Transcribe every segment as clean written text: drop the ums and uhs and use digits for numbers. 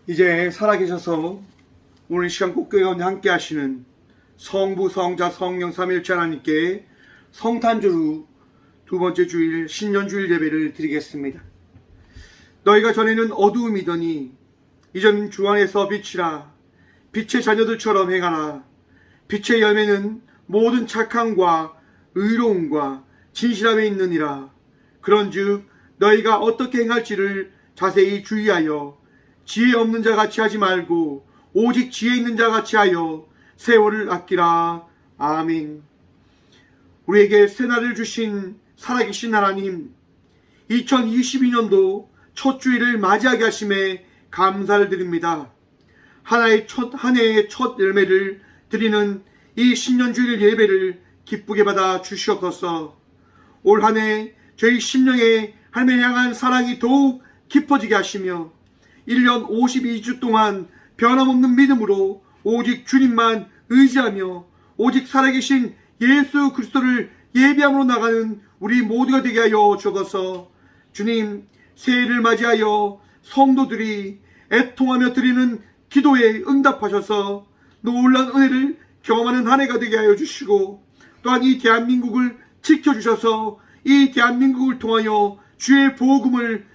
이제 살아계셔서 오늘 이 시간 꼭교회 가운데 함께 하시는 성부, 성자, 성령 삼위일체 하나님께 성탄주로 두 번째 주일 신년주일 예배를 드리겠습니다. 너희가 전에는 어두움이더니 이제는 주 안에서 빛이라. 빛의 자녀들처럼 행하라. 빛의 열매는 모든 착함과 의로움과 진실함에 있느니라. 그런즉 너희가 어떻게 행할지를 자세히 주의하여 지혜 없는 자 같이 하지 말고 오직 지혜 있는 자 같이 하여 세월을 아끼라. 아멘. 우리에게 새날을 주신 살아계신 하나님, 2022년도 첫 주일을 맞이하게 하심에 감사를 드립니다. 한 해의 첫 열매를 드리는 이 신년주일 예배를 기쁘게 받아 주시옵소서. 올 한 해 저희 심령에 하나님을 향한 사랑이 더욱 깊어지게 하시며 1년 52주 동안 변함없는 믿음으로 오직 주님만 의지하며 오직 살아계신 예수 그리스도를 예배함으로 나가는 우리 모두가 되게 하여 주옵소서. 주님, 새해를 맞이하여 성도들이 애통하며 드리는 기도에 응답하셔서 놀라운 은혜를 경험하는 한 해가 되게 하여 주시고, 또한 이 대한민국을 지켜주셔서 이 대한민국을 통하여 주의 복음을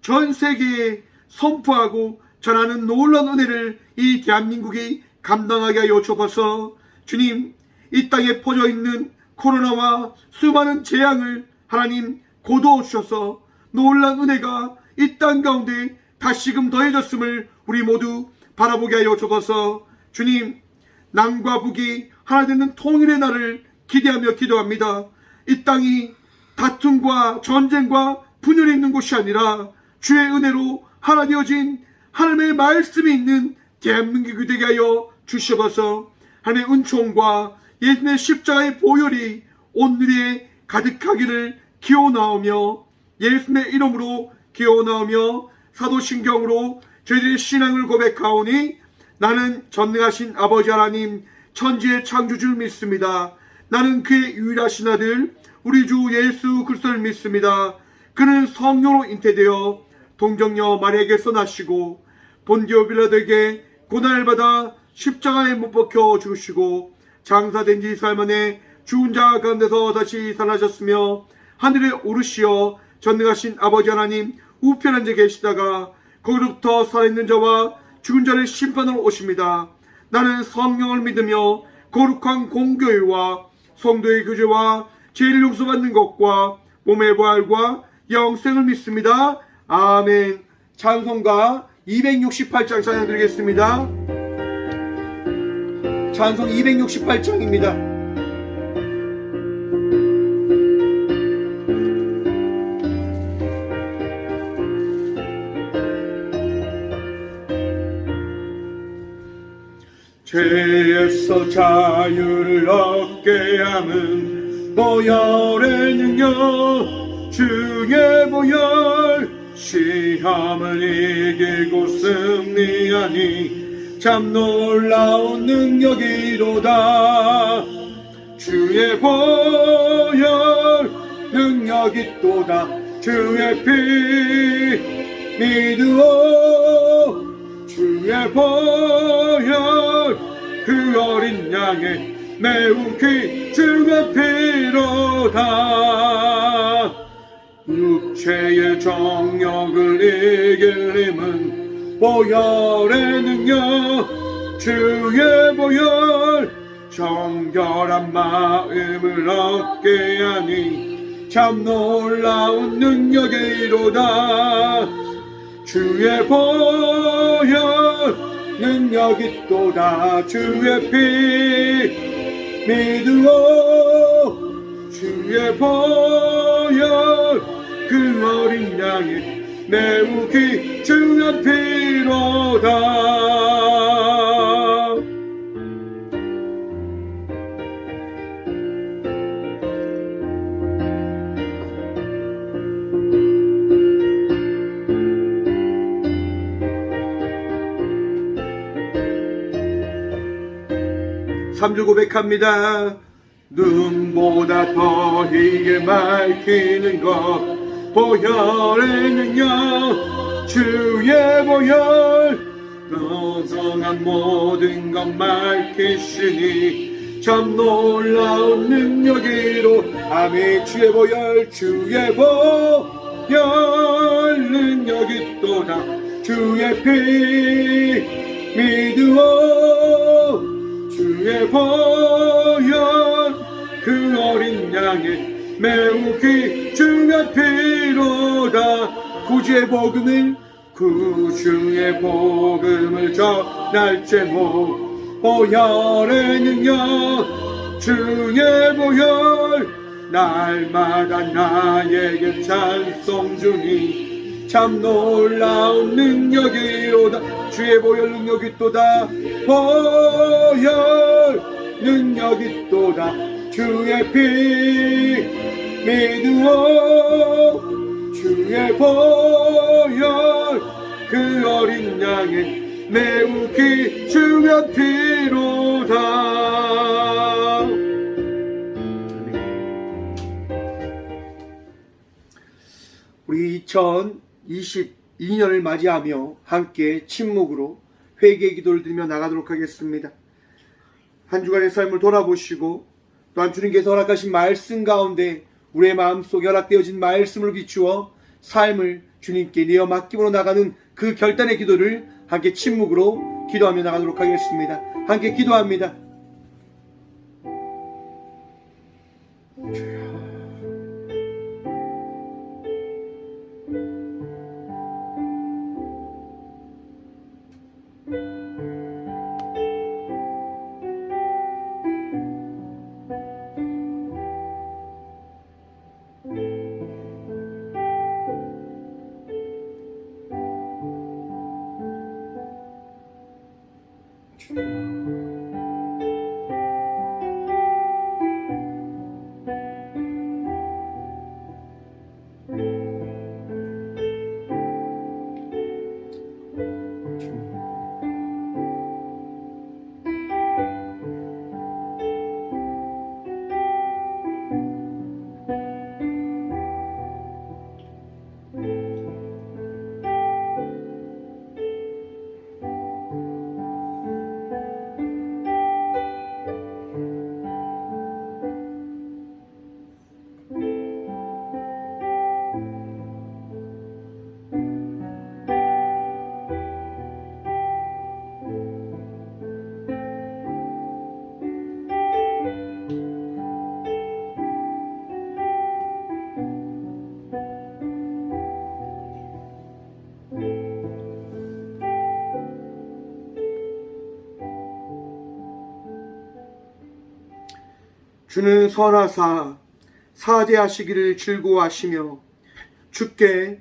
전 세계에 선포하고 전하는 놀라운 은혜를 이 대한민국이 감당하게 하여 주옵소서. 주님, 이 땅에 퍼져 있는 코로나와 수많은 재앙을 하나님 거두어 주셔서 놀라운 은혜가 이 땅 가운데 다시금 더해졌음을 우리 모두 바라보게 하여 주옵소서. 주님, 남과 북이 하나 되는 통일의 날을 기대하며 기도합니다. 이 땅이 다툼과 전쟁과 분열이 있는 곳이 아니라 주의 은혜로 하나 되어진 하나님의 말씀이 있는 대한민국이 되게 하여 주시옵소서. 하나님의 은총과 예수님의 십자가의 보혈이 온누리에 가득하기를 기원하오며 예수님의 이름으로 기원하오며 사도신경으로 저희들의 신앙을 고백하오니 나는 전능하신 아버지 하나님 천지의 창조주를 믿습니다. 나는 그의 유일하신 아들 우리 주 예수 그리스도를 믿습니다. 그는 성령으로 잉태되어 동정녀 마리아에게서 나시고 본디오 빌라도에게 고난을 받아 십자가에 못 박혀 죽으시고 장사된 지 4일 만에 죽은 자 가운데서 다시 살아나셨으며 하늘에 오르시어 전능하신 아버지 하나님 우편 앉아 계시다가 거기로부터 살아있는 자와 죽은 자를 심판으로 오십니다. 나는 성령을 믿으며 거룩한 공교회와 성도의 교제와 죄를 용서받는 것과 몸의 부활과 영생을 믿습니다. 아멘. 찬송가 268장 찬양 드리겠습니다. 찬송 268장입니다. 죄에서 자유를 얻게 함은 보혈의 능력 주의 보혈 시험을 이기고 승리하니 참 놀라운 능력이로다. 주의 보혈 능력이 또다. 주의 피 믿으오. 주의 보혈 그 어린 양의 매운 피 주의 피로다. 육체의 정욕을 이길 힘은 보혈의 능력 주의 보혈 정결한 마음을 얻게 하니 참 놀라운 능력이로다. 주의 보혈 능력이 또다. 주의 피 믿으오. 주의 보혈 그 어린 양의 매우 귀중한 피로다. 3주 고백합니다. 눈보다 더 희게 밝히는 것 보혈의 능력 주의 보혈 너성한 모든 것 밝히시니 참 놀라운 능력이로 아멘. 주의 보혈 능력이 또다. 주의 피 믿으오. 주의 보혈 그 어린 양의 매우 귀중한 피로다. 구주의 복음을 전할 제목 보혈의 능력. 주의 보혈 날마다 나에게 찬송 주니 참 놀라운 능력이로다. 주의 보혈 능력이 또다. 보혈 능력이 또다. 주의 피 믿으오. 주의 보혈 그 어린 양의 매우 귀중한 피로다. 우리 2022년을 맞이하며 함께 침묵으로 회개 기도를 드리며 나가도록 하겠습니다. 한 주간의 삶을 돌아보시고 또한 주님께서 허락하신 말씀 가운데 우리의 마음속에 허락되어진 말씀을 비추어 삶을 주님께 내어 맡김으로 나가는 그 결단의 기도를 함께 침묵으로 기도하며 나가도록 하겠습니다. 함께 기도합니다. 주는 선하사 사죄하시기를 즐거워하시며 주께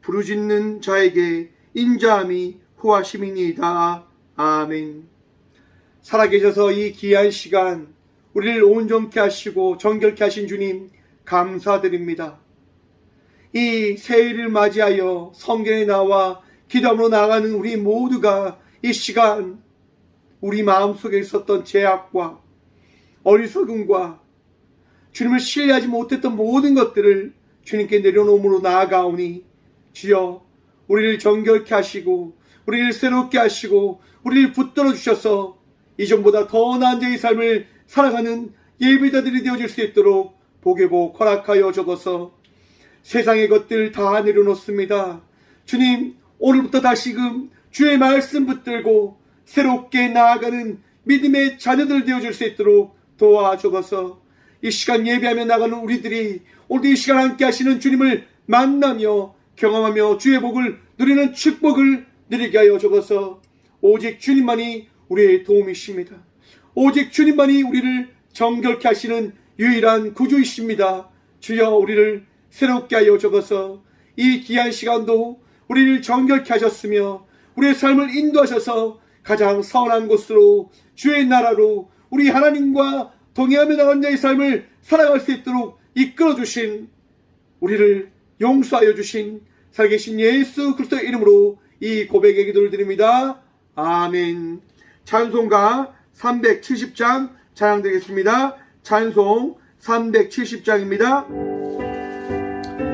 부르짖는 자에게 인자함이 후하심이니이다. 아멘. 살아계셔서 이 귀한 시간 우리를 온전케 하시고 정결케 하신 주님 감사드립니다. 이 새해를 맞이하여 성경에 나와 기도함으로 나가는 우리 모두가 이 시간 우리 마음속에 있었던 죄악과 어리석음과 주님을 신뢰하지 못했던 모든 것들을 주님께 내려놓음으로 나아가오니 주여 우리를 정결케 하시고 우리를 새롭게 하시고 우리를 붙들어 주셔서 이전보다 더 나은 자의 삶을 살아가는 예배자들이 되어질 수 있도록 복의 복 허락하여 주옵소서. 세상의 것들 다 내려놓습니다. 주님 오늘부터 다시금 주의 말씀 붙들고 새롭게 나아가는 믿음의 자녀들 되어질 수 있도록 도와주옵소서. 이 시간 예배하며 나가는 우리들이 오늘도 이 시간 함께 하시는 주님을 만나며 경험하며 주의 복을 누리는 축복을 누리게 하여 주옵소서. 오직 주님만이 우리의 도움이십니다. 오직 주님만이 우리를 정결케 하시는 유일한 구주이십니다. 주여 우리를 새롭게 하여 주옵소서. 이 귀한 시간도 우리를 정결케 하셨으며 우리의 삶을 인도하셔서 가장 선한 곳으로 주의 나라로 우리 하나님과 동행하며 나가는 자의 삶을 살아갈 수 있도록 이끌어주신 우리를 용서하여 주신 살아계신 예수 그리스도의 이름으로 이 고백의 기도를 드립니다. 아멘. 찬송가 370장 찬양드리겠습니다. 찬송 370장입니다.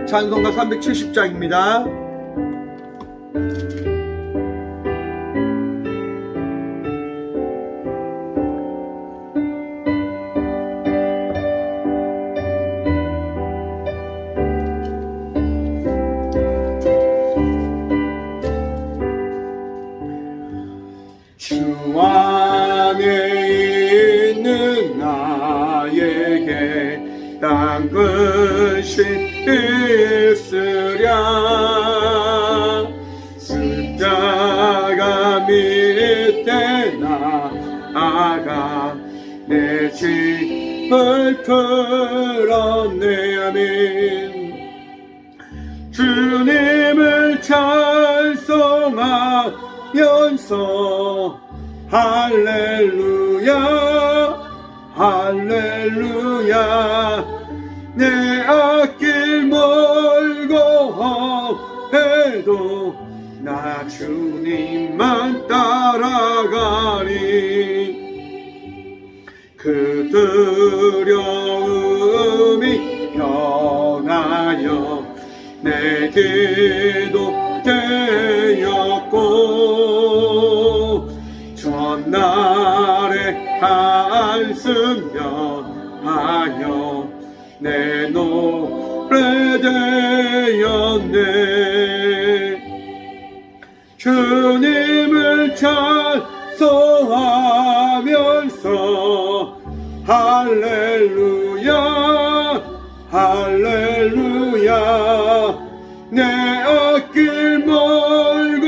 찬송가 370장입니다. 주 안에 있는 나에게 당근신 있으랴. 십자가 밑에 나아가 내 짐을 풀었네. 아멘. 주님을 찬송하면서 할렐루야 할렐루야. 내 앞길 멀고 해도 나 주님만 따라가리. 그 두려움이 변하여 내 기도 되었고 전날에 한숨 면하여 내 노래 되었네. 주님을 찬송하면서 할렐루야 할렐루야. 내 앞길 멀고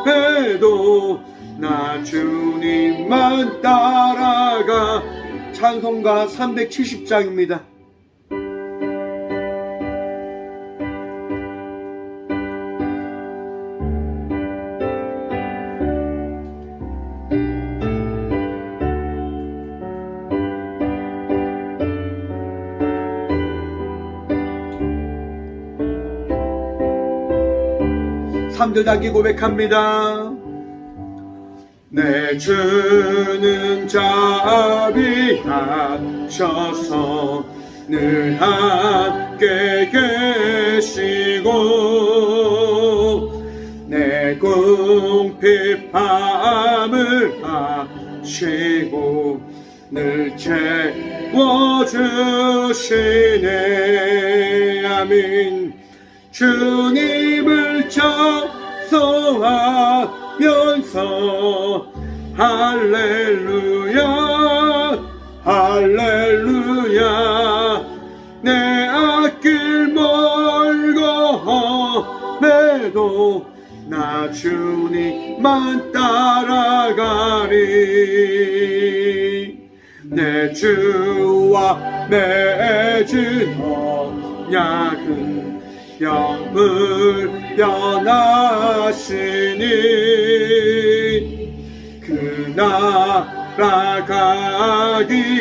험해도 나 주님만 따라가. 찬송가 370장입니다. 삼 절 단기 고백합니다. 내 주는 자비하셔서 늘 함께 계시고 내 궁핍함을 아시고 늘 채워주시네. 아멘. 주님을 찬송하면서 할렐루야 할렐루야. 내 앞길 멀고 험해도 나 주님만 따라가리. 내 주와 맺은 언약은 영불 변하시니 그 나라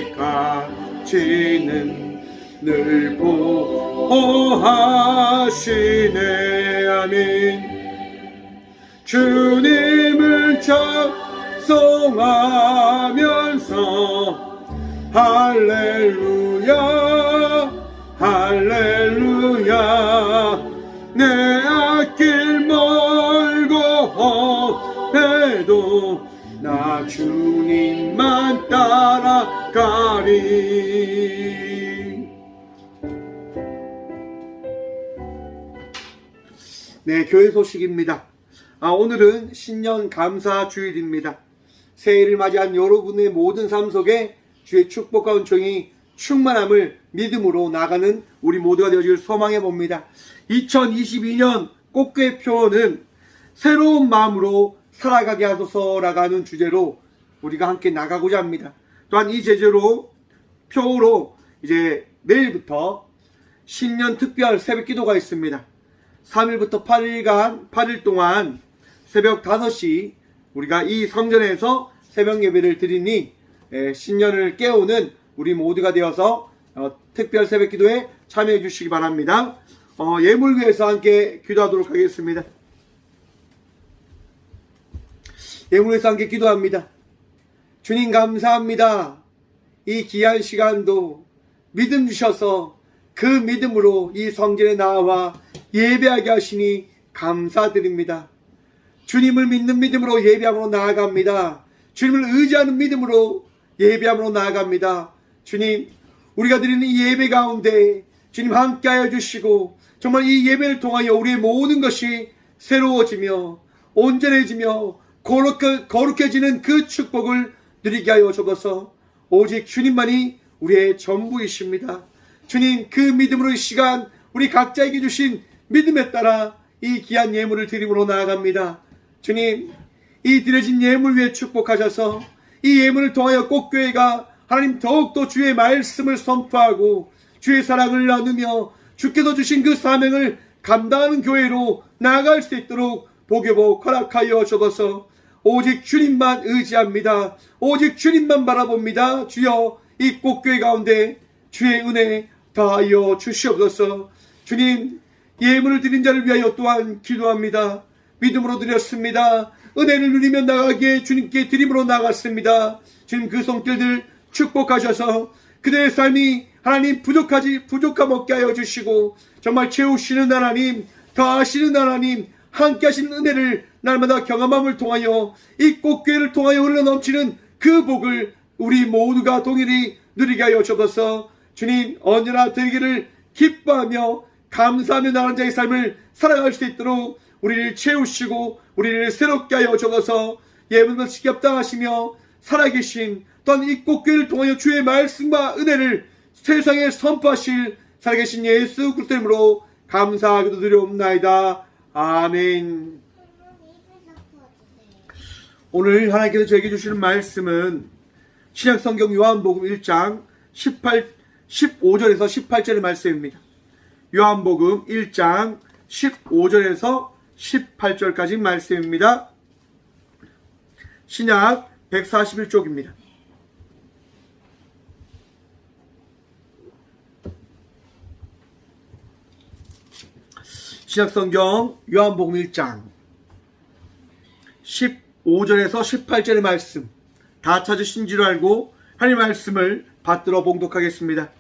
가기까지는 늘 보호하시네. 아멘. 주님을 찬송하면서 할렐루야 할렐루야. 내 앞길 멀고 험해도 나 주님만 따라가리. 네, 교회 소식입니다. 오늘은 신년 감사 주일입니다. 새해를 맞이한 여러분의 모든 삶 속에 주의 축복과 은총이 충만함을 믿음으로 나가는 우리 모두가 되어질 소망해 봅니다. 2022년 꽃게 표어는 새로운 마음으로 살아가게 하소서라고 하는 주제로 우리가 함께 나가고자 합니다. 또한 이 제재로 표어로 이제 내일부터 신년 특별 새벽 기도가 있습니다. 3일부터 8일 동안 새벽 5시 우리가 이 성전에서 새벽 예배를 드리니 신년을 깨우는 우리 모두가 되어서 특별 새벽 기도에 참여해 주시기 바랍니다. 예물 위해서 함께 기도하도록 하겠습니다. 예물 위해서 함께 기도합니다. 주님 감사합니다. 이 귀한 시간도 믿음 주셔서 그 믿음으로 이 성전에 나와 예배하게 하시니 감사드립니다. 주님을 믿는 믿음으로 예배함으로 나아갑니다. 주님을 의지하는 믿음으로 예배함으로 나아갑니다. 주님, 우리가 드리는 이 예배 가운데 주님 함께하여 주시고 정말 이 예배를 통하여 우리의 모든 것이 새로워지며 온전해지며 거룩해지는 그 축복을 누리게 하여 주옵소서. 오직 주님만이 우리의 전부이십니다. 주님, 그 믿음으로 이 시간 우리 각자에게 주신 믿음에 따라 이 귀한 예물을 드림으로 나아갑니다. 주님, 이 드려진 예물 위에 축복하셔서 이 예물을 통하여 꽃교회가 하나님 더욱더 주의 말씀을 선포하고 주의 사랑을 나누며 주께서 주신 그 사명을 감당하는 교회로 나아갈 수 있도록 복여복 허락하여 주옵소서. 오직 주님만 의지합니다. 오직 주님만 바라봅니다. 주여, 이 꽃교회 가운데 주의 은혜 다하여 주시옵소서. 주님, 예물을 드린 자를 위하여 또한 기도합니다. 믿음으로 드렸습니다. 은혜를 누리며 나가기에 주님께 드림으로 나갔습니다. 주님, 그 손길들 축복하셔서 그들의 삶이 하나님 부족함 없게 하여 주시고 정말 채우시는 하나님, 다하시는 하나님, 함께 하시는 은혜를 날마다 경험함을 통하여 이 꽃교회를 통하여 흘러넘치는 그 복을 우리 모두가 동일히 누리게 하여 주옵소서. 주님, 언제나 되기를 기뻐하며 감사하며 나가는 자의 삶을 살아갈 수 있도록 우리를 채우시고 우리를 새롭게 하여 주옵소서. 예물을 지겹다 하시며 살아계신 또한 이 꽃교회를 통하여 주의 말씀과 은혜를 세상에 선포하실 살아계신 예수 그리스도의 이름으로 감사하기도 드리옵나이다. 아멘. 오늘 하나님께서 저에게 주시는 말씀은 신약성경 요한복음 1장 15절에서 18절의 말씀입니다. 요한복음 1장 15절에서 18절까지 말씀입니다. 신약 141쪽입니다. 신약성경 요한복음 1장 15절에서 18절의 말씀 다 찾으신 줄 알고 하나님의 말씀을 받들어 봉독하겠습니다.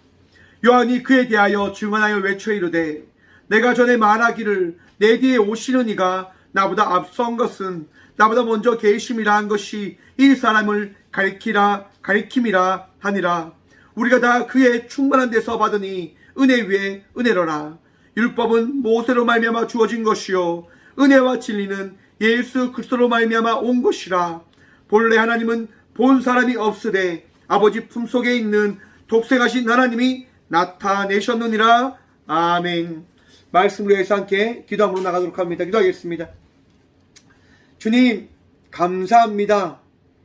요한이 그에 대하여 증언하여 외쳐 이르되 내가 전에 말하기를 내 뒤에 오시는 이가 나보다 앞선 것은 나보다 먼저 계심이라 한 것이 이 사람을 가리킴이라 하니라. 우리가 다 그의 충만한 데서 받으니 은혜 위에 은혜로라. 율법은 모세로 말미암아 주어진 것이요 은혜와 진리는 예수 그리스도로 말미암아 온 것이라. 본래 하나님은 본 사람이 없으되 아버지 품속에 있는 독생하신 하나님이 나타내셨느니라. 아멘. 말씀을 위해서 함께 기도함으로 나가도록 합니다. 기도하겠습니다. 주님, 감사합니다.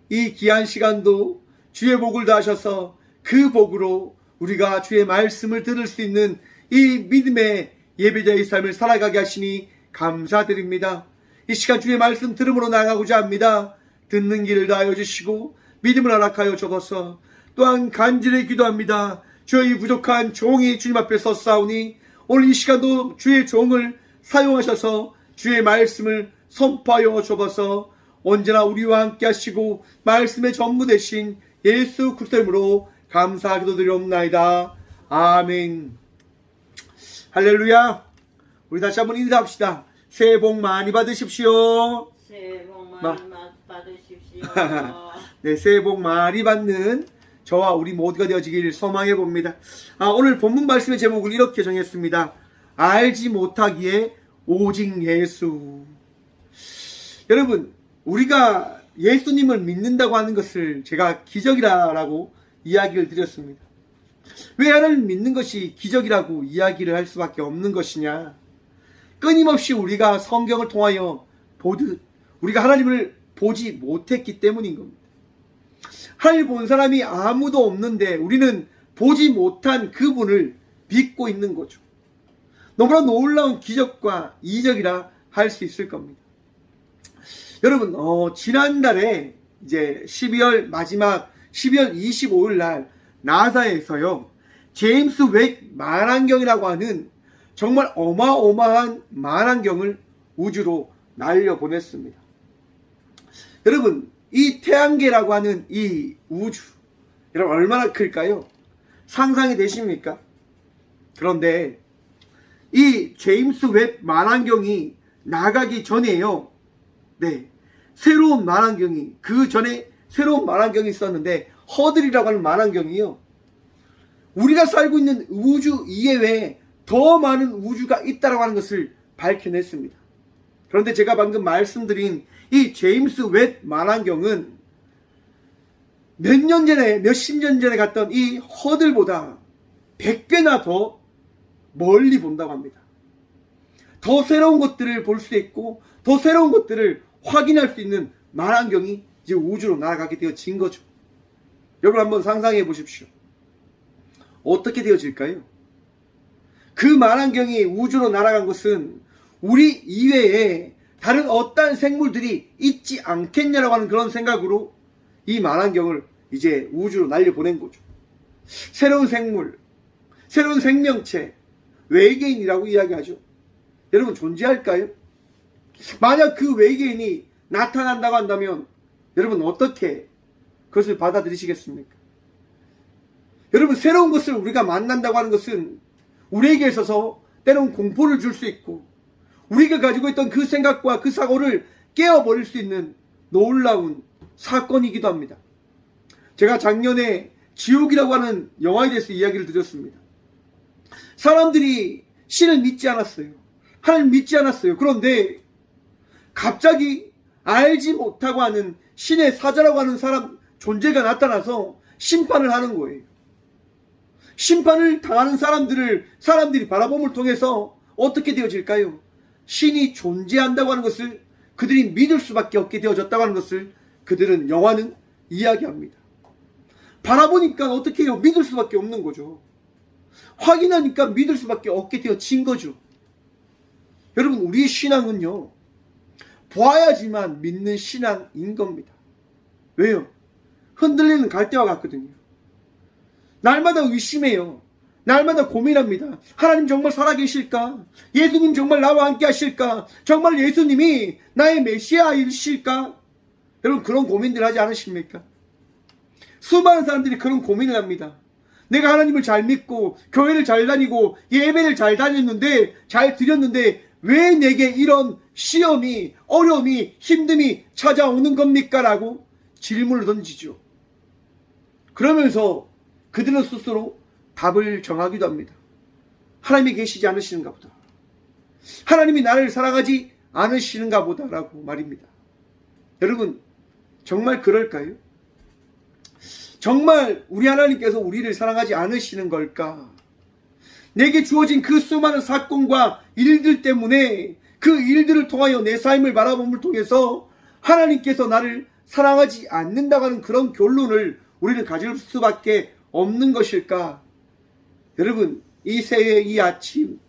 이 귀한 시간도 주의 복을 다하셔서 그 복으로 우리가 주의 말씀을 들을 수 있는 이 믿음의 예배자의 삶을 살아가게 하시니 감사드립니다. 이 시간 주의 말씀 들음으로 나가고자 합니다. 듣는 길을 다하여 주시고 믿음을 허락하여 주옵소서. 또한 간절히 기도합니다. 주의 부족한 종이 주님 앞에 섰사오니 오늘 이 시간도 주의 종을 사용하셔서 주의 말씀을 선포하여 주옵소서. 언제나 우리와 함께 하시고 말씀의 전부 되신 예수 그리스도의 이름으로 감사하기도 드리옵나이다. 아멘. 할렐루야. 우리 다시 한번 인사합시다. 새해 복 많이 받으십시오. 새해 복 많이 받으십시오. 네, 새해 복 많이 받는 저와 우리 모두가 되어지길 소망해 봅니다. 오늘 본문 말씀의 제목을 이렇게 정했습니다. 알지 못하기에 오직 예수. 여러분, 우리가 예수님을 믿는다고 하는 것을 제가 기적이라고 이야기를 드렸습니다. 왜 하나님을 믿는 것이 기적이라고 이야기를 할 수밖에 없는 것이냐? 끊임없이 우리가 성경을 통하여 보듯 우리가 하나님을 보지 못했기 때문인 겁니다. 하나님을 본 사람이 아무도 없는데 우리는 보지 못한 그분을 믿고 있는 거죠. 너무나 놀라운 기적과 이적이라 할 수 있을 겁니다. 여러분, 지난달에 이제 12월 마지막 12월 25일 날 나사에서요, 제임스 웹 망원경이라고 하는 정말 어마어마한 망원경을 우주로 날려보냈습니다. 여러분, 이 태양계라고 하는 이 우주, 여러분 얼마나 클까요? 상상이 되십니까? 그런데 이 제임스 웹 망원경이 나가기 전에요. 네. 새로운 만환경이, 그 전에 새로운 만환경이 있었는데, 허들이라고 하는 만환경이요. 우리가 살고 있는 우주 이외에 더 많은 우주가 있다라고 하는 것을 밝혀냈습니다. 그런데 제가 방금 말씀드린 이 제임스 웹 만환경은 몇 년 전에, 몇십 년 전에 갔던 이 허들보다 100배나 더 멀리 본다고 합니다. 더 새로운 것들을 볼 수 있고 더 새로운 것들을 확인할 수 있는 만환경이 이제 우주로 날아가게 되어진 거죠. 여러분 한번 상상해 보십시오. 어떻게 되어질까요? 그 만환경이 우주로 날아간 것은 우리 이외에 다른 어떠한 생물들이 있지 않겠냐라고 하는 그런 생각으로 이 만환경을 이제 우주로 날려보낸 거죠. 새로운 생물, 새로운 생명체, 외계인이라고 이야기하죠. 여러분 존재할까요? 만약 그 외계인이 나타난다고 한다면 여러분 어떻게 그것을 받아들이시겠습니까? 여러분 새로운 것을 우리가 만난다고 하는 것은 우리에게 있어서 때로는 공포를 줄 수 있고 우리가 가지고 있던 그 생각과 그 사고를 깨어버릴 수 있는 놀라운 사건이기도 합니다. 제가 작년에 지옥이라고 하는 영화에 대해서 이야기를 드렸습니다. 사람들이 신을 믿지 않았어요. 하나님 믿지 않았어요. 그런데 갑자기 알지 못하고 하는 신의 사자라고 하는 사람 존재가 나타나서 심판을 하는 거예요. 심판을 당하는 사람들이 바라봄을 통해서 어떻게 되어질까요? 신이 존재한다고 하는 것을 그들이 믿을 수밖에 없게 되어졌다고 하는 것을 그들은 영화는 이야기합니다. 바라보니까 어떻게 해요? 믿을 수밖에 없는 거죠. 확인하니까 믿을 수밖에 없게 되어진 거죠. 여러분 우리의 신앙은요 봐야지만 믿는 신앙인 겁니다. 왜요? 흔들리는 갈대와 같거든요. 날마다 의심해요. 날마다 고민합니다. 하나님 정말 살아계실까? 예수님 정말 나와 함께 하실까? 정말 예수님이 나의 메시아이실까? 여러분 그런 고민들 하지 않으십니까? 수많은 사람들이 그런 고민을 합니다. 내가 하나님을 잘 믿고 교회를 잘 다니고 예배를 잘 다녔는데 잘 드렸는데 왜 내게 이런 시험이 어려움이 힘듦이 찾아오는 겁니까? 라고 질문을 던지죠. 그러면서 그들은 스스로 답을 정하기도 합니다. 하나님이 계시지 않으시는가 보다. 하나님이 나를 사랑하지 않으시는가 보다라고 말입니다. 여러분 정말 그럴까요? 정말 우리 하나님께서 우리를 사랑하지 않으시는 걸까? 내게 주어진 그 수많은 사건과 일들 때문에 그 일들을 통하여 내 삶을 바라봄을 통해서 하나님께서 나를 사랑하지 않는다고 하는 그런 결론을 우리는 가질 수밖에 없는 것일까? 여러분 이 새해 이 아침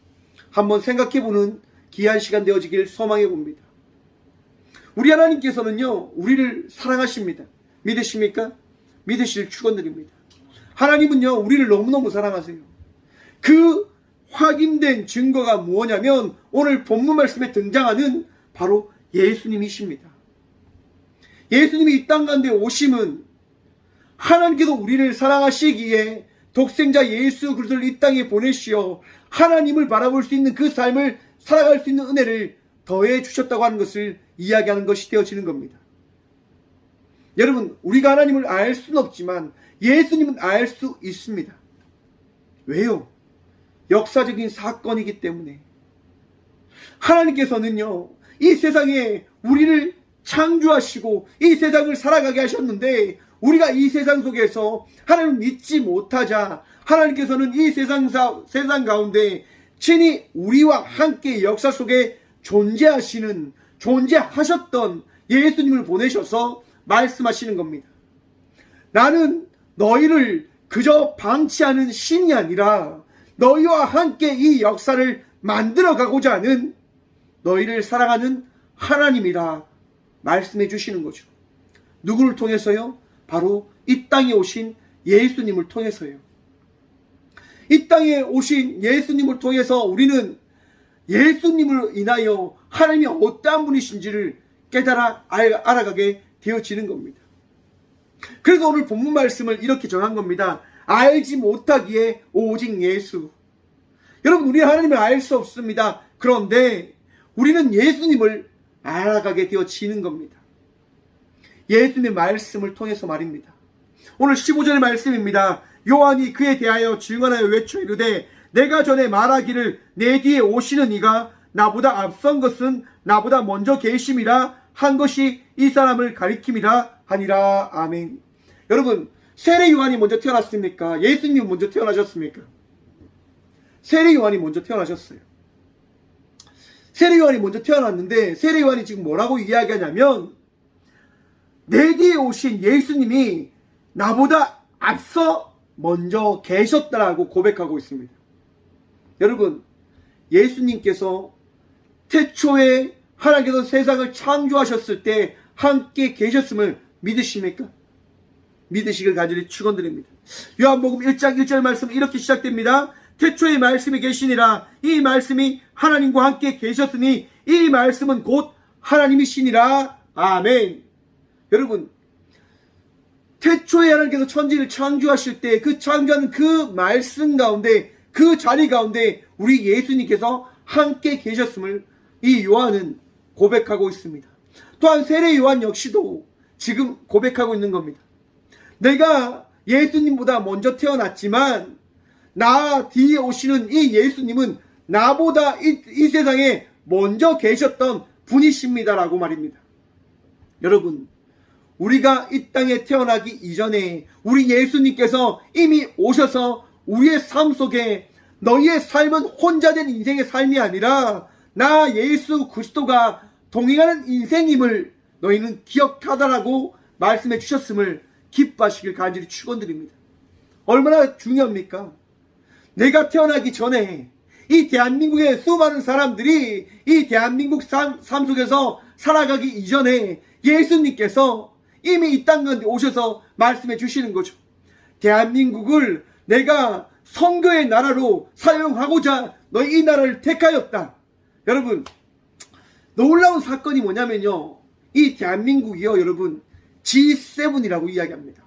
한번 생각해보는 귀한 시간 되어지길 소망해 봅니다. 우리 하나님께서는요 우리를 사랑하십니다. 믿으십니까? 믿으실 축원드립니다. 하나님은요 우리를 너무너무 사랑하세요. 그 확인된 증거가 뭐냐면 오늘 본문 말씀에 등장하는 바로 예수님이십니다. 예수님이 이 땅 가운데 오심은 하나님께서 우리를 사랑하시기에 독생자 예수 그리스도를 이 땅에 보내시어 하나님을 바라볼 수 있는 그 삶을 살아갈 수 있는 은혜를 더해 주셨다고 하는 것을 이야기하는 것이 되어지는 겁니다. 여러분 우리가 하나님을 알 수는 없지만 예수님은 알 수 있습니다. 왜요? 역사적인 사건이기 때문에. 하나님께서는요 이 세상에 우리를 창조하시고 이 세상을 살아가게 하셨는데 우리가 이 세상 속에서 하나님을 믿지 못하자 하나님께서는 이 세상 가운데 친히 우리와 함께 역사 속에 존재하셨던 예수님을 보내셔서 말씀하시는 겁니다. 나는 너희를 그저 방치하는 신이 아니라 너희와 함께 이 역사를 만들어 가고자 하는 너희를 사랑하는 하나님이라 말씀해 주시는 거죠. 누구를 통해서요? 바로 이 땅에 오신 예수님을 통해서요. 이 땅에 오신 예수님을 통해서 우리는 예수님을 인하여 하나님이 어떠한 분이신지를 깨달아 알아가게 되어지는 겁니다. 그래서 오늘 본문 말씀을 이렇게 전한 겁니다. 알지 못하기에 오직 예수. 여러분 우리 하나님을 알 수 없습니다. 그런데 우리는 예수님을 알아가게 되어지는 겁니다. 예수님의 말씀을 통해서 말입니다. 오늘 15절의 말씀입니다. 요한이 그에 대하여 증언하여 외쳐 이르되 내가 전에 말하기를 내 뒤에 오시는 이가 나보다 앞선 것은 나보다 먼저 계심이라 한 것이 이 사람을 가리킴이라 하니라. 아멘. 여러분, 세례 요한이 먼저 태어났습니까? 예수님이 먼저 태어나셨습니까? 세례 요한이 먼저 태어나셨어요. 세례 요한이 먼저 태어났는데 세례 요한이 지금 뭐라고 이야기하냐면 내 뒤에 오신 예수님이 나보다 앞서 먼저 계셨다라고 고백하고 있습니다. 여러분, 예수님께서 태초에 하나님께서 세상을 창조하셨을 때 함께 계셨음을 믿으십니까? 믿으시길 간절히 축원드립니다. 요한복음 1장 1절 말씀은 이렇게 시작됩니다. 태초에 말씀이 계시니라. 이 말씀이 하나님과 함께 계셨으니 이 말씀은 곧 하나님이시니라. 아멘. 여러분, 태초에 하나님께서 천지를 창조하실 때 그 창조하는 그 말씀 가운데 그 자리 가운데 우리 예수님께서 함께 계셨음을 이 요한은 고백하고 있습니다. 또한 세례 요한 역시도 지금 고백하고 있는 겁니다. 내가 예수님보다 먼저 태어났지만 나 뒤에 오시는 이 예수님은 나보다 이 세상에 먼저 계셨던 분이십니다라고 말입니다. 여러분, 우리가 이 땅에 태어나기 이전에 우리 예수님께서 이미 오셔서 우리의 삶 속에 너희의 삶은 혼자 된 인생의 삶이 아니라 나 예수 그리스도가 동행하는 인생임을 너희는 기억하다라고 말씀해 주셨음을 기뻐하시길 간절히 축원드립니다. 얼마나 중요합니까? 내가 태어나기 전에 이 대한민국의 수많은 사람들이 이 대한민국 삶 속에서 살아가기 이전에 예수님께서 이미 이 땅 가운데 오셔서 말씀해 주시는 거죠. 대한민국을 내가 선교의 나라로 사용하고자 너희 이 나라를 택하였다. 여러분, 놀라운 사건이 뭐냐면요, 이 대한민국이요, 여러분, G7이라고 이야기합니다.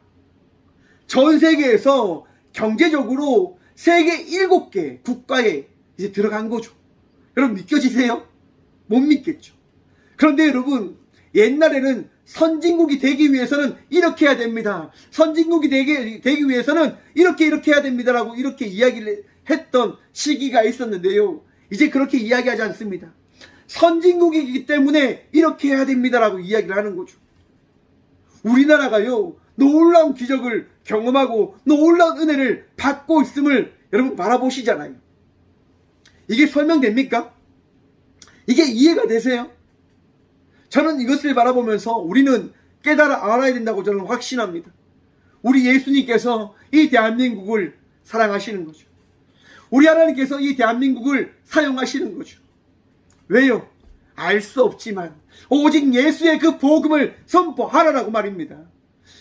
전 세계에서 경제적으로 세계 7개 국가에 이제 들어간 거죠. 여러분, 믿겨지세요? 못 믿겠죠. 그런데 여러분, 옛날에는 선진국이 되기 위해서는 이렇게 해야 됩니다. 선진국이 되기 위해서는 이렇게 해야 됩니다라고 이렇게 이야기를 했던 시기가 있었는데요. 이제 그렇게 이야기하지 않습니다. 선진국이기 때문에 이렇게 해야 됩니다라고 이야기를 하는 거죠. 우리나라가요, 놀라운 기적을 경험하고 놀라운 은혜를 받고 있음을 여러분 바라보시잖아요. 이게 설명됩니까? 이게 이해가 되세요? 저는 이것을 바라보면서 우리는 깨달아 알아야 된다고 저는 확신합니다. 우리 예수님께서 이 대한민국을 사랑하시는 거죠. 우리 하나님께서 이 대한민국을 사용하시는 거죠. 왜요? 알 수 없지만 오직 예수의 그 복음을 선포하라라고 말입니다.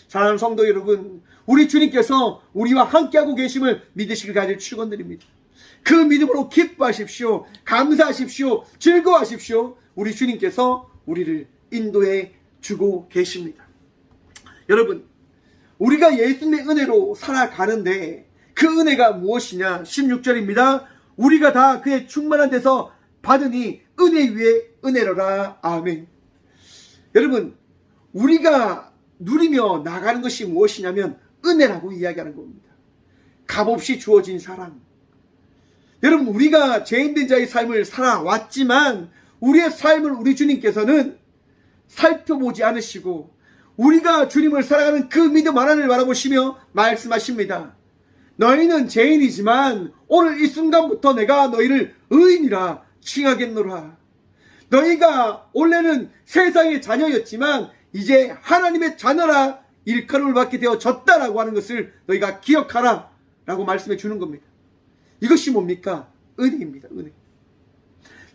사랑하는 성도 여러분, 우리 주님께서 우리와 함께하고 계심을 믿으시길 간절히 축원드립니다. 그 믿음으로 기뻐하십시오. 감사하십시오. 즐거워하십시오. 우리 주님께서 우리를 인도해 주고 계십니다. 여러분, 우리가 예수님의 은혜로 살아가는데 그 은혜가 무엇이냐? 16절입니다. 우리가 다 그의 충만한 데서 받으니 은혜 위에 은혜로라. 아멘. 여러분, 우리가 누리며 나가는 것이 무엇이냐면 은혜라고 이야기하는 겁니다. 값없이 주어진 사랑. 여러분, 우리가 죄인된 자의 삶을 살아왔지만 우리의 삶을 우리 주님께서는 살펴보지 않으시고 우리가 주님을 살아가는 그 믿음 하나를 바라보시며 말씀하십니다. 너희는 죄인이지만 오늘 이 순간부터 내가 너희를 의인이라 칭하겠노라. 너희가 원래는 세상의 자녀였지만 이제 하나님의 자녀라 일컬음을 받게 되어졌다라고 하는 것을 너희가 기억하라 라고 말씀해 주는 겁니다. 이것이 뭡니까? 은혜입니다. 은혜.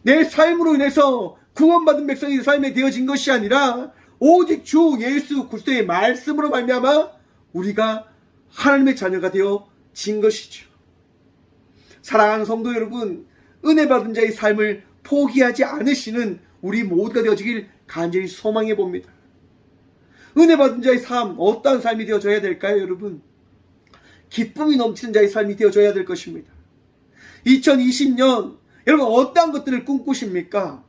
내 삶으로 인해서 구원받은 백성의 삶에 되어진 것이 아니라 오직 주 예수 그리스도의 말씀으로 말미암아 우리가 하나님의 자녀가 되어진 것이죠. 사랑하는 성도 여러분, 은혜 받은 자의 삶을 포기하지 않으시는 우리 모두가 되어지길 간절히 소망해 봅니다. 은혜 받은 자의 삶, 어떠한 삶이 되어져야 될까요, 여러분? 기쁨이 넘치는 자의 삶이 되어져야 될 것입니다. 2020년 여러분 어떠한 것들을 꿈꾸십니까?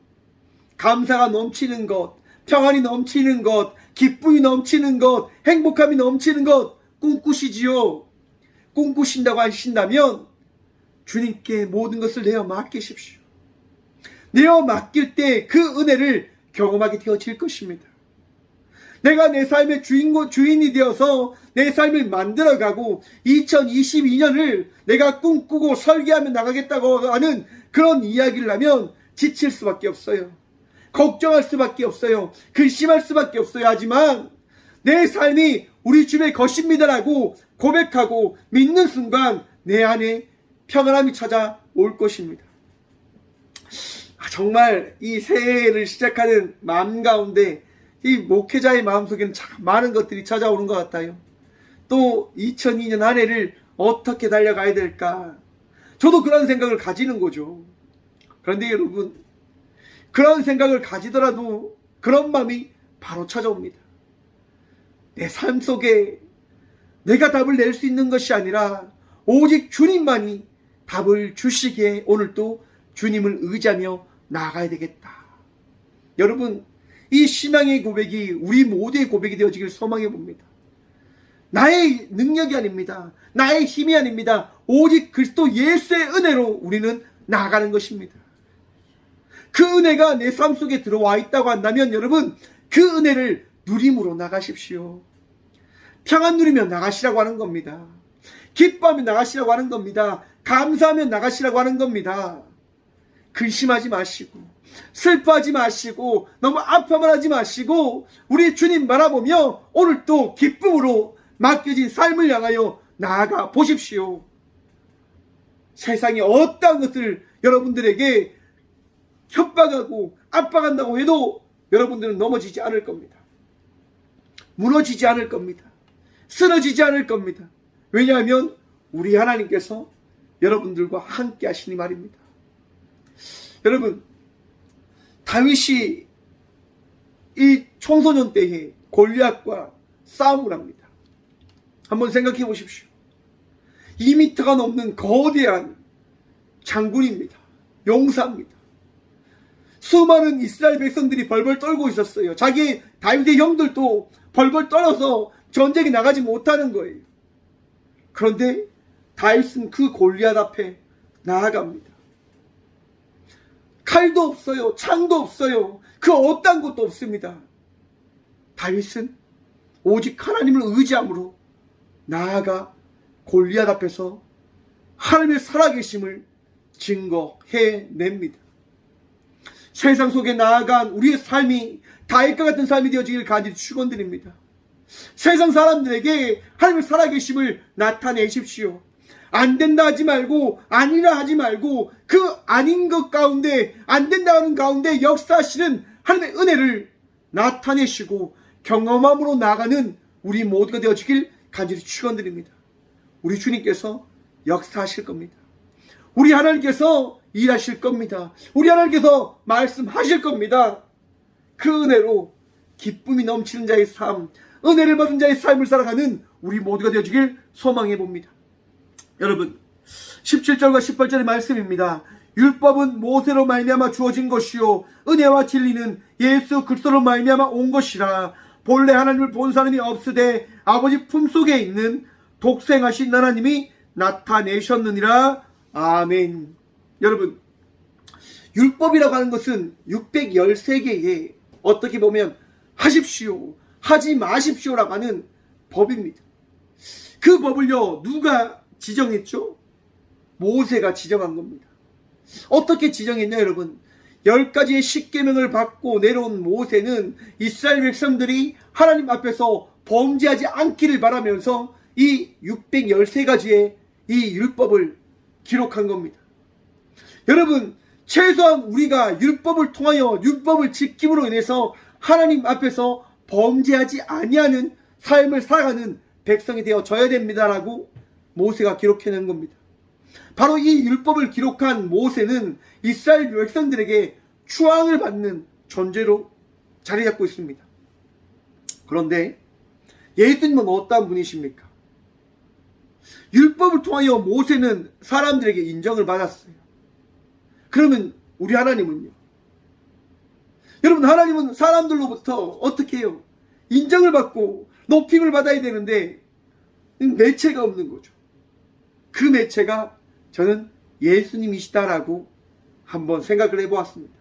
감사가 넘치는 것, 평안이 넘치는 것, 기쁨이 넘치는 것, 행복함이 넘치는 것 꿈꾸시지요. 꿈꾸신다고 하신다면 주님께 모든 것을 내어 맡기십시오. 내어 맡길 때 그 은혜를 경험하게 되어질 것입니다. 내가 내 삶의 주인이 되어서 내 삶을 만들어가고 2022년을 내가 꿈꾸고 설계하며 나가겠다고 하는 그런 이야기를 하면 지칠 수밖에 없어요. 걱정할 수밖에 없어요. 근심할 수밖에 없어요. 하지만 내 삶이 우리 주의 것입니다라고 고백하고 믿는 순간 내 안에 평안함이 찾아올 것입니다. 정말 이 새해를 시작하는 마음 가운데 이 목회자의 마음속에는 참 많은 것들이 찾아오는 것 같아요. 또 2002년 한 해를 어떻게 달려가야 될까? 저도 그런 생각을 가지는 거죠. 그런데 여러분, 그런 생각을 가지더라도 그런 마음이 바로 찾아옵니다. 내 삶 속에 내가 답을 낼 수 있는 것이 아니라 오직 주님만이 답을 주시기에 오늘도 주님을 의지하며 나아가야 되겠다. 여러분, 이 신앙의 고백이 우리 모두의 고백이 되어지길 소망해 봅니다. 나의 능력이 아닙니다. 나의 힘이 아닙니다. 오직 그리스도 예수의 은혜로 우리는 나아가는 것입니다. 그 은혜가 내 삶 속에 들어와 있다고 한다면 여러분, 그 은혜를 누림으로 나가십시오. 평안 누리며 나가시라고 하는 겁니다. 기뻐하며 나가시라고 하는 겁니다. 감사하며 나가시라고 하는 겁니다. 근심하지 마시고 슬퍼하지 마시고 너무 아파만 하지 마시고 우리 주님 바라보며 오늘 또 기쁨으로 맡겨진 삶을 향하여 나아가 보십시오. 세상이 어떠한 것을 여러분들에게 협박하고 압박한다고 해도 여러분들은 넘어지지 않을 겁니다. 무너지지 않을 겁니다. 쓰러지지 않을 겁니다. 왜냐하면 우리 하나님께서 여러분들과 함께 하시니 말입니다. 여러분, 다윗이 이 청소년 때에 골리앗과 싸움을 합니다. 한번 생각해 보십시오. 2m가 넘는 거대한 장군입니다. 용사입니다. 수많은 이스라엘 백성들이 벌벌 떨고 있었어요. 자기 다윗의 형들도 벌벌 떨어서 전쟁에 나가지 못하는 거예요. 그런데 다윗은 그 골리앗 앞에 나아갑니다. 칼도 없어요. 창도 없어요. 그 어떤 것도 없습니다. 다윗은 오직 하나님을 의지함으로 나아가 골리앗 앞에서 하나님의 살아계심을 증거해냅니다. 세상 속에 나아간 우리의 삶이 다윗과 같은 삶이 되어지길 간절히 축원드립니다. 세상 사람들에게 하나님의 살아계심을 나타내십시오. 안 된다 하지 말고 아니라 하지 말고 그 아닌 것 가운데 안 된다는 가운데 역사하시는 하나님의 은혜를 나타내시고 경험함으로 나가는 우리 모두가 되어지길 간절히 축원드립니다. 우리 주님께서 역사하실 겁니다. 우리 하나님께서 일하실 겁니다. 우리 하나님께서 말씀하실 겁니다. 그 은혜로 기쁨이 넘치는 자의 삶, 은혜를 받은 자의 삶을 살아가는 우리 모두가 되어지길 소망해 봅니다. 여러분, 17절과 18절의 말씀입니다. 율법은 모세로 말미암아 주어진 것이요 은혜와 진리는 예수 그리스도로 말미암아 온 것이라. 본래 하나님을 본 사람이 없으되 아버지 품속에 있는 독생하신 하나님이 나타내셨느니라. 아멘. 여러분, 율법이라고 하는 것은 613개의 어떻게 보면 하십시오, 하지 마십시오라고 하는 법입니다. 그 법을요, 누가 지정했죠? 모세가 지정한 겁니다. 어떻게 지정했냐 여러분? 10가지의 십계명을 받고 내려온 모세는 이스라엘 백성들이 하나님 앞에서 범죄하지 않기를 바라면서 이 613가지의 이 율법을 기록한 겁니다. 여러분, 최소한 우리가 율법을 통하여 율법을 지킴으로 인해서 하나님 앞에서 범죄하지 아니하는 삶을 살아가는 백성이 되어져야 됩니다라고 모세가 기록해낸 겁니다. 바로 이 율법을 기록한 모세는 이스라엘 백성들에게 추앙을 받는 존재로 자리 잡고 있습니다. 그런데 예수님은 어떠한 분이십니까? 율법을 통하여 모세는 사람들에게 인정을 받았어요. 그러면 우리 하나님은요? 여러분, 하나님은 사람들로부터 어떻게 해요? 인정을 받고 높임을 받아야 되는데 매체가 없는 거죠. 그 매체가 저는 예수님이시다라고 한번 생각을 해보았습니다.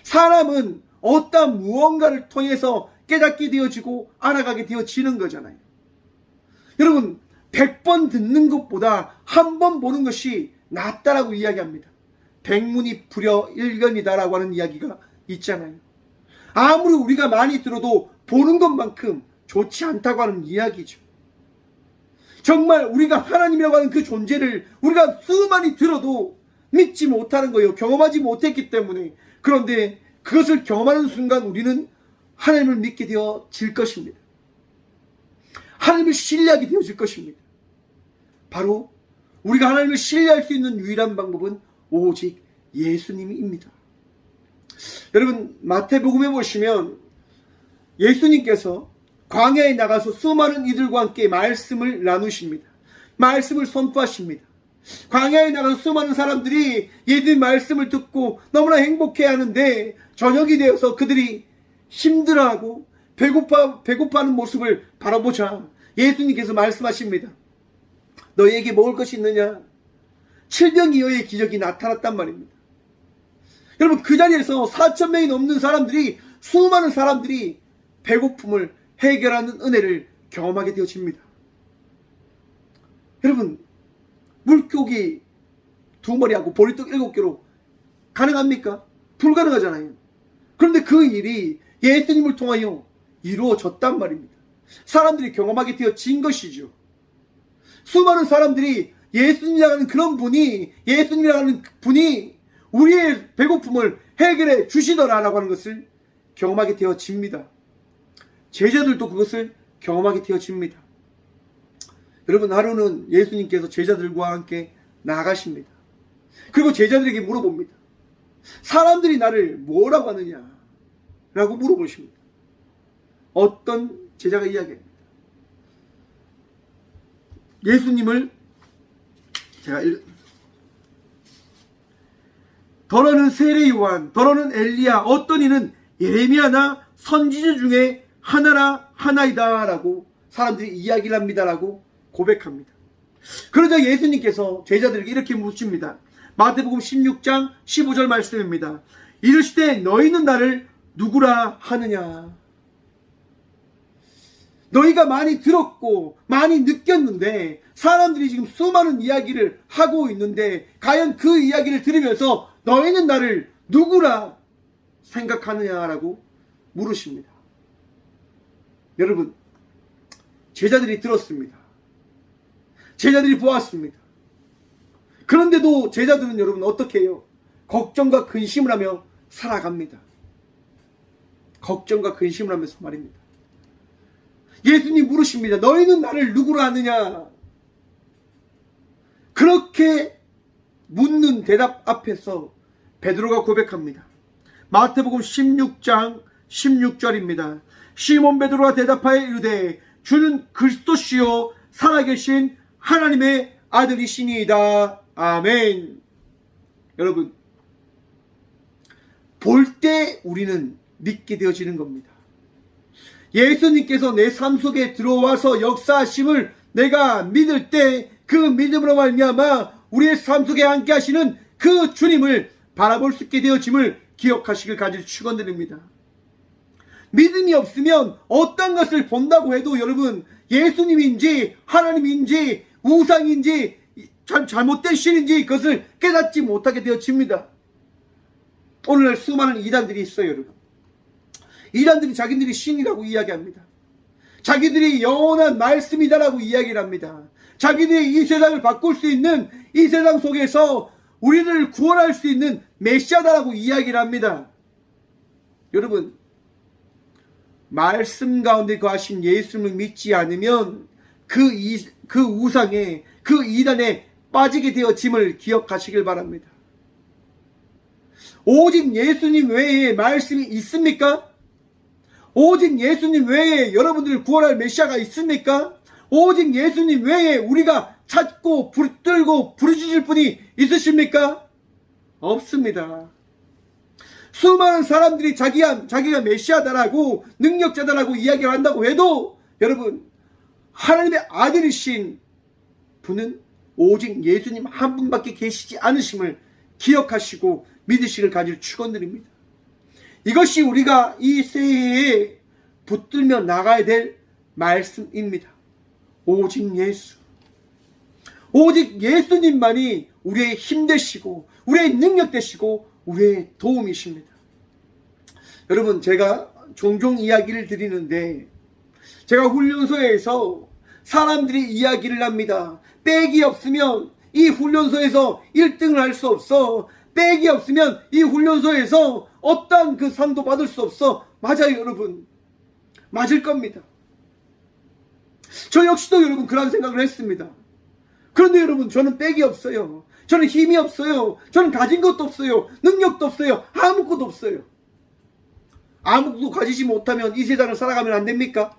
사람은 어떠한 무언가를 통해서 깨닫게 되어지고 알아가게 되어지는 거잖아요. 여러분, 100번 듣는 것보다 한 번 보는 것이 낫다라고 이야기합니다. 백문이 불여일견이다라고 하는 이야기가 있잖아요. 아무리 우리가 많이 들어도 보는 것만큼 좋지 않다고 하는 이야기죠. 정말 우리가 하나님이라고 하는 그 존재를 우리가 수많이 들어도 믿지 못하는 거예요. 경험하지 못했기 때문에. 그런데 그것을 경험하는 순간 우리는 하나님을 믿게 되어질 것입니다. 하나님을 신뢰하게 되어질 것입니다. 바로 우리가 하나님을 신뢰할 수 있는 유일한 방법은 오직 예수님입니다. 여러분, 마태복음에 보시면 예수님께서 광야에 나가서 수많은 이들과 함께 말씀을 나누십니다. 말씀을 선포하십니다. 광야에 나가서 수많은 사람들이 예수님 말씀을 듣고 너무나 행복해하는데 저녁이 되어서 그들이 힘들어하고 배고파하는 모습을 바라보자 예수님께서 말씀하십니다. 너희에게 먹을 것이 있느냐? 7병이어의 기적이 나타났단 말입니다. 여러분, 그 자리에서 4,000명이 넘는 사람들이, 수많은 사람들이 배고픔을 해결하는 은혜를 경험하게 되어집니다. 여러분, 물고기 2마리하고 보리떡 7개로 가능합니까? 불가능하잖아요. 그런데 그 일이 예수님을 통하여 이루어졌단 말입니다. 사람들이 경험하게 되어진 것이죠. 수많은 사람들이 예수님이라는 그런 분이, 예수님이라는 분이 우리의 배고픔을 해결해 주시더라라고 하는 것을 경험하게 되어집니다. 제자들도 그것을 경험하게 되어집니다. 여러분, 하루는 예수님께서 제자들과 함께 나가십니다. 그리고 제자들에게 물어봅니다. 사람들이 나를 뭐라고 하느냐? 라고 물어보십니다. 어떤 제자가 이야기합니다. 예수님을 더러는 세례 요한, 더러는 엘리야, 어떤 이는 예레미야나 선지자 중에 하나이다 라고 사람들이 이야기를 합니다라고 고백합니다. 그러자 예수님께서 제자들에게 이렇게 묻습니다. 마태복음 16장 15절 말씀입니다. 이르시되 너희는 나를 누구라 하느냐? 너희가 많이 들었고 많이 느꼈는데 사람들이 지금 수많은 이야기를 하고 있는데 과연 그 이야기를 들으면서 너희는 나를 누구라 생각하느냐라고 물으십니다. 여러분, 제자들이 들었습니다. 제자들이 보았습니다. 그런데도 제자들은 여러분 어떻게 해요? 걱정과 근심을 하며 살아갑니다. 걱정과 근심을 하면서 말입니다. 예수님 물으십니다. 너희는 나를 누구로 아느냐? 그렇게 묻는 대답 앞에서 베드로가 고백합니다. 마태복음 16장 16절입니다. 시몬 베드로가 대답하여 이르되 주는 그리스도시요 살아계신 하나님의 아들이시니이다. 아멘. 여러분, 볼 때 우리는 믿게 되어지는 겁니다. 예수님께서 내 삶 속에 들어와서 역사하심을 내가 믿을 때 그 믿음으로 말미암아 우리의 삶 속에 함께 하시는 그 주님을 바라볼 수 있게 되어짐을 기억하시길 간절히 축원드립니다. 믿음이 없으면 어떤 것을 본다고 해도 여러분 예수님인지 하나님인지 우상인지 잘못된 신인지 그것을 깨닫지 못하게 되어집니다. 오늘날 수많은 이단들이 있어요. 여러분, 이단들이 자기들이 신이라고 이야기합니다. 자기들이 영원한 말씀이다라고 이야기를 합니다. 자기들이 이 세상을 바꿀 수 있는, 이 세상 속에서 우리를 구원할 수 있는 메시아다라고 이야기를 합니다. 여러분, 말씀 가운데 거하신 예수님을 믿지 않으면 그 우상에, 그 이단에 빠지게 되어짐을 기억하시길 바랍니다. 오직 예수님 외에 말씀이 있습니까? 오직 예수님 외에 여러분들을 구원할 메시아가 있습니까? 오직 예수님 외에 우리가 찾고 붙들고 부르짖을 분이 있으십니까? 없습니다. 수많은 사람들이 자기가 메시아다라고 능력자다라고 이야기를 한다고 해도 여러분, 하나님의 아들이신 분은 오직 예수님 한 분밖에 계시지 않으심을 기억하시고 믿으시길 간절히 축원드립니다. 이것이 우리가 이 새해에 붙들며 나가야 될 말씀입니다. 오직 예수. 오직 예수님만이 우리의 힘 되시고 우리의 능력 되시고 우리의 도움이십니다. 여러분, 제가 종종 이야기를 드리는데 제가 훈련소에서 사람들이 이야기를 합니다. 백이 없으면 이 훈련소에서 1등을 할 수 없어. 백이 없으면 이 훈련소에서 어떠한 그 상도 받을 수 없어. 맞아요, 여러분. 맞을 겁니다. 저 역시도 여러분 그런 생각을 했습니다. 그런데 여러분, 저는 백이 없어요. 저는 힘이 없어요. 저는 가진 것도 없어요. 능력도 없어요. 아무것도 없어요. 아무것도 가지지 못하면 이 세상을 살아가면 안 됩니까?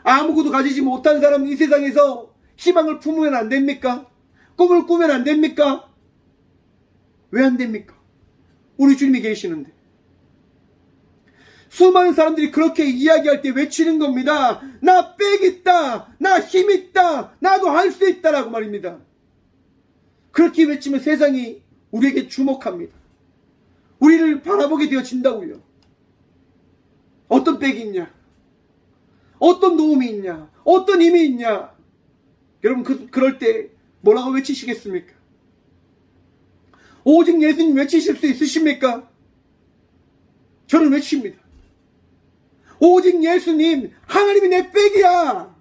아무것도 가지지 못한 사람은 이 세상에서 희망을 품으면 안 됩니까? 꿈을 꾸면 안 됩니까? 왜 안 됩니까? 우리 주님이 계시는데. 수많은 사람들이 그렇게 이야기할 때 외치는 겁니다. 나 빽 있다. 나 힘 있다. 나도 할 수 있다라고 말입니다. 그렇게 외치면 세상이 우리에게 주목합니다. 우리를 바라보게 되어진다고요. 어떤 빽이 있냐? 어떤 도움이 있냐? 어떤 힘이 있냐? 여러분, 그럴 때 뭐라고 외치시겠습니까? 오직 예수님 외치실 수 있으십니까? 저는 외칩니다. 오직 예수님, 하나님이 내 빽이야.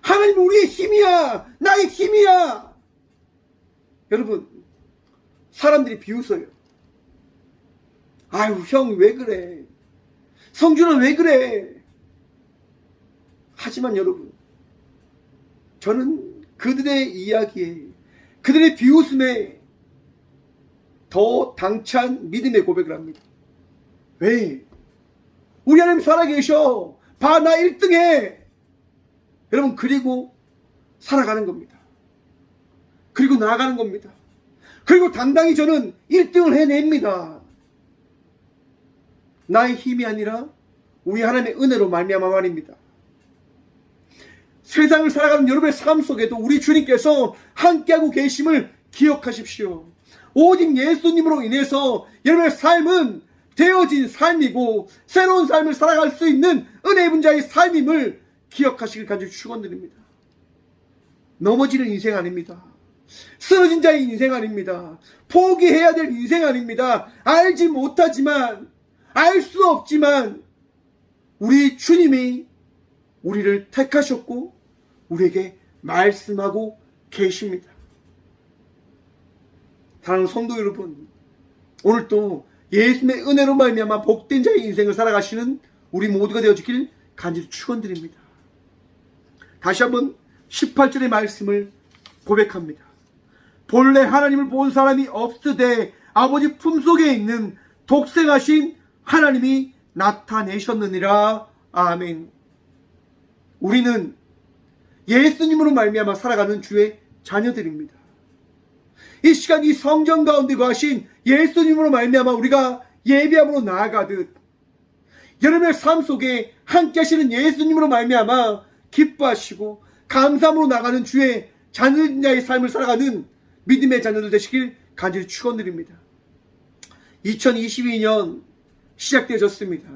하나님이 우리의 힘이야. 나의 힘이야. 여러분, 사람들이 비웃어요. 아유, 형 왜 그래? 성준아 왜 그래? 하지만 여러분, 저는 그들의 이야기에, 그들의 비웃음에 더 당찬 믿음의 고백을 합니다. 왜? 우리 하나님 살아계셔. 봐, 나 1등해. 여러분, 그리고 살아가는 겁니다. 그리고 나아가는 겁니다. 그리고 당당히 저는 1등을 해냅니다. 나의 힘이 아니라 우리 하나님의 은혜로 말미암아 말입니다. 세상을 살아가는 여러분의 삶 속에도 우리 주님께서 함께하고 계심을 기억하십시오. 오직 예수님으로 인해서 여러분의 삶은 되어진 삶이고 새로운 삶을 살아갈 수 있는 은혜의 분자의 삶임을 기억하시길 간절히 축원드립니다. 넘어지는 인생 아닙니다. 쓰러진 자의 인생 아닙니다. 포기해야 될 인생 아닙니다. 알지 못하지만, 알 수 없지만 우리 주님이 우리를 택하셨고 우리에게 말씀하고 계십니다. 사랑하는 성도 여러분, 오늘 또 예수님의 은혜로 말미암아 복된 자의 인생을 살아가시는 우리 모두가 되어주길 간절히 축원드립니다. 다시 한번 18절의 말씀을 고백합니다. 본래 하나님을 본 사람이 없으되 아버지 품속에 있는 독생하신 하나님이 나타내셨느니라. 아멘. 우리는 예수님으로 말미암아 살아가는 주의 자녀들입니다. 이 시간 이 성전 가운데 거하신 예수님으로 말미암아 우리가 예배함으로 나아가듯 여러분의 삶 속에 함께 하시는 예수님으로 말미암아 기뻐하시고 감사함으로 나가는 주의 자녀의 삶을 살아가는 믿음의 자녀들 되시길 간절히 축원드립니다. 2022년 시작되어졌습니다.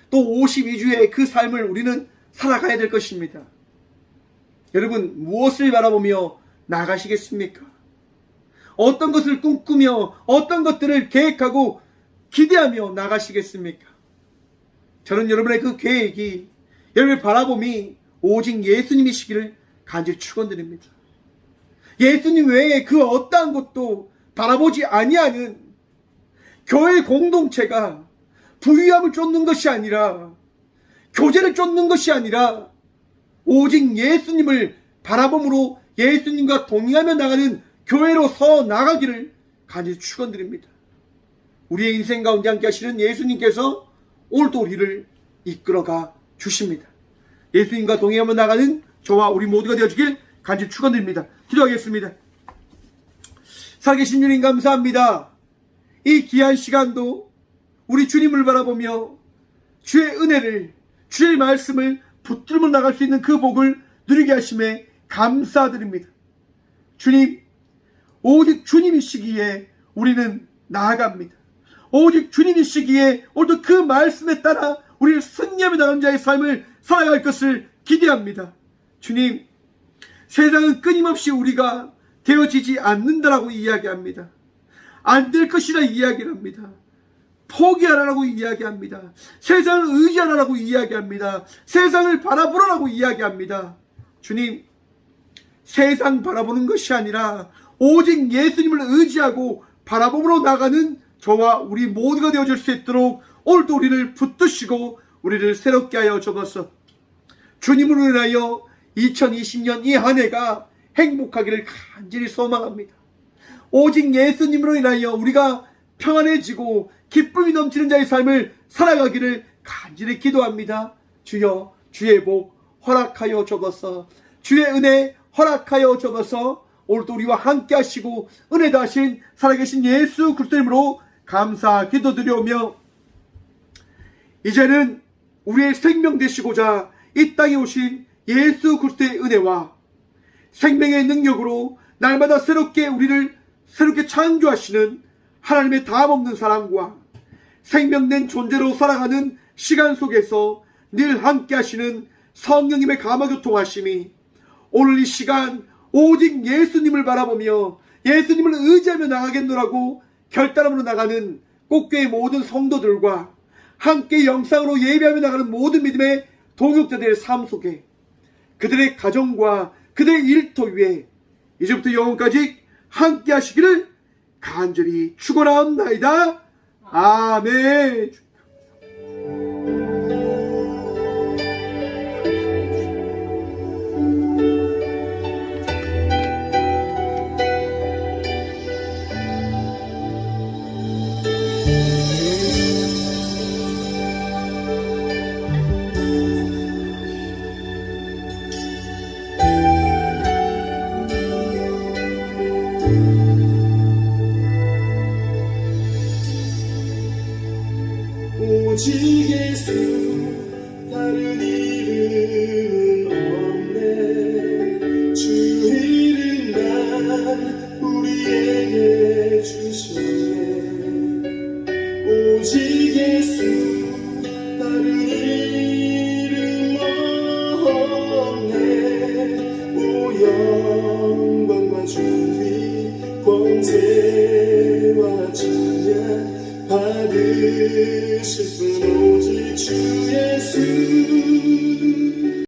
또 52주의 그 삶을 우리는 살아가야 될 것입니다. 여러분, 무엇을 바라보며 나가시겠습니까? 어떤 것을 꿈꾸며 어떤 것들을 계획하고 기대하며 나가시겠습니까? 저는 여러분의 그 계획이, 여러분의 바라봄이 오직 예수님이시기를 간절히 축원드립니다. 예수님 외에 그 어떠한 것도 바라보지 아니하는 교회 공동체가 부유함을 쫓는 것이 아니라, 교제를 쫓는 것이 아니라 오직 예수님을 바라봄으로 예수님과 동행하며 나가는 교회로서 나가기를 간절히 축원드립니다. 우리의 인생 가운데 함께 하시는 예수님께서 오늘도 우리를 이끌어가 주십니다. 예수님과 동행하며 나가는 저와 우리 모두가 되어주길 간절히 축원드립니다. 기도하겠습니다. 살아계신 주님 감사합니다. 이 귀한 시간도 우리 주님을 바라보며 주의 은혜를, 주의 말씀을 붙들고 나갈 수 있는 그 복을 누리게 하심에 감사드립니다. 주님, 오직 주님이시기에 우리는 나아갑니다. 오직 주님이시기에 오늘도 그 말씀에 따라 우리를 승리하며 나가는 자의 삶을 살아갈 것을 기대합니다. 주님, 세상은 끊임없이 우리가 되어지지 않는다라고 이야기합니다. 안 될 것이라 이야기를 합니다. 포기하라고 이야기합니다. 세상을 의지하라고 이야기합니다. 세상을 바라보라고 이야기합니다. 주님, 세상 바라보는 것이 아니라 오직 예수님을 의지하고 바라보므로 나가는 저와 우리 모두가 되어질 수 있도록 오늘도 우리를 붙드시고 우리를 새롭게 하여 주옵소서. 주님으로 인하여 2020년 이 한 해가 행복하기를 간절히 소망합니다. 오직 예수님으로 인하여 우리가 평안해지고 기쁨이 넘치는 자의 삶을 살아가기를 간절히 기도합니다. 주여, 주의 복 허락하여 주옵소서. 주의 은혜 허락하여 주옵소서. 오늘도 우리와 함께 하시고 은혜 다하신 살아계신 예수 그리스도 이름으로 감사 기도드려오며, 이제는 우리의 생명 되시고자 이 땅에 오신 예수 그리스도의 은혜와 생명의 능력으로 날마다 새롭게 우리를 새롭게 창조하시는 하나님의 다함없는 사랑과 생명된 존재로 살아가는 시간 속에서 늘 함께 하시는 성령님의 감화교통하심이 오늘 이 시간 오직 예수님을 바라보며 예수님을 의지하며 나가겠노라고 결단함으로 나가는 꽃교회 모든 성도들과 함께 영상으로 예배하며 나가는 모든 믿음의 동역자들의 삶 속에 그들의 가정과 그들의 일터 위에 이제부터 영원까지 함께 하시기를 간절히 축원하옵나이다. 아멘. 오직 예수 다른 이름 없네. 주 이름만 우리에게 주시네. 오직 예수 다른 이름 없네. 오 영광과 존귀 권세와 찬양 받으실 분 오직 주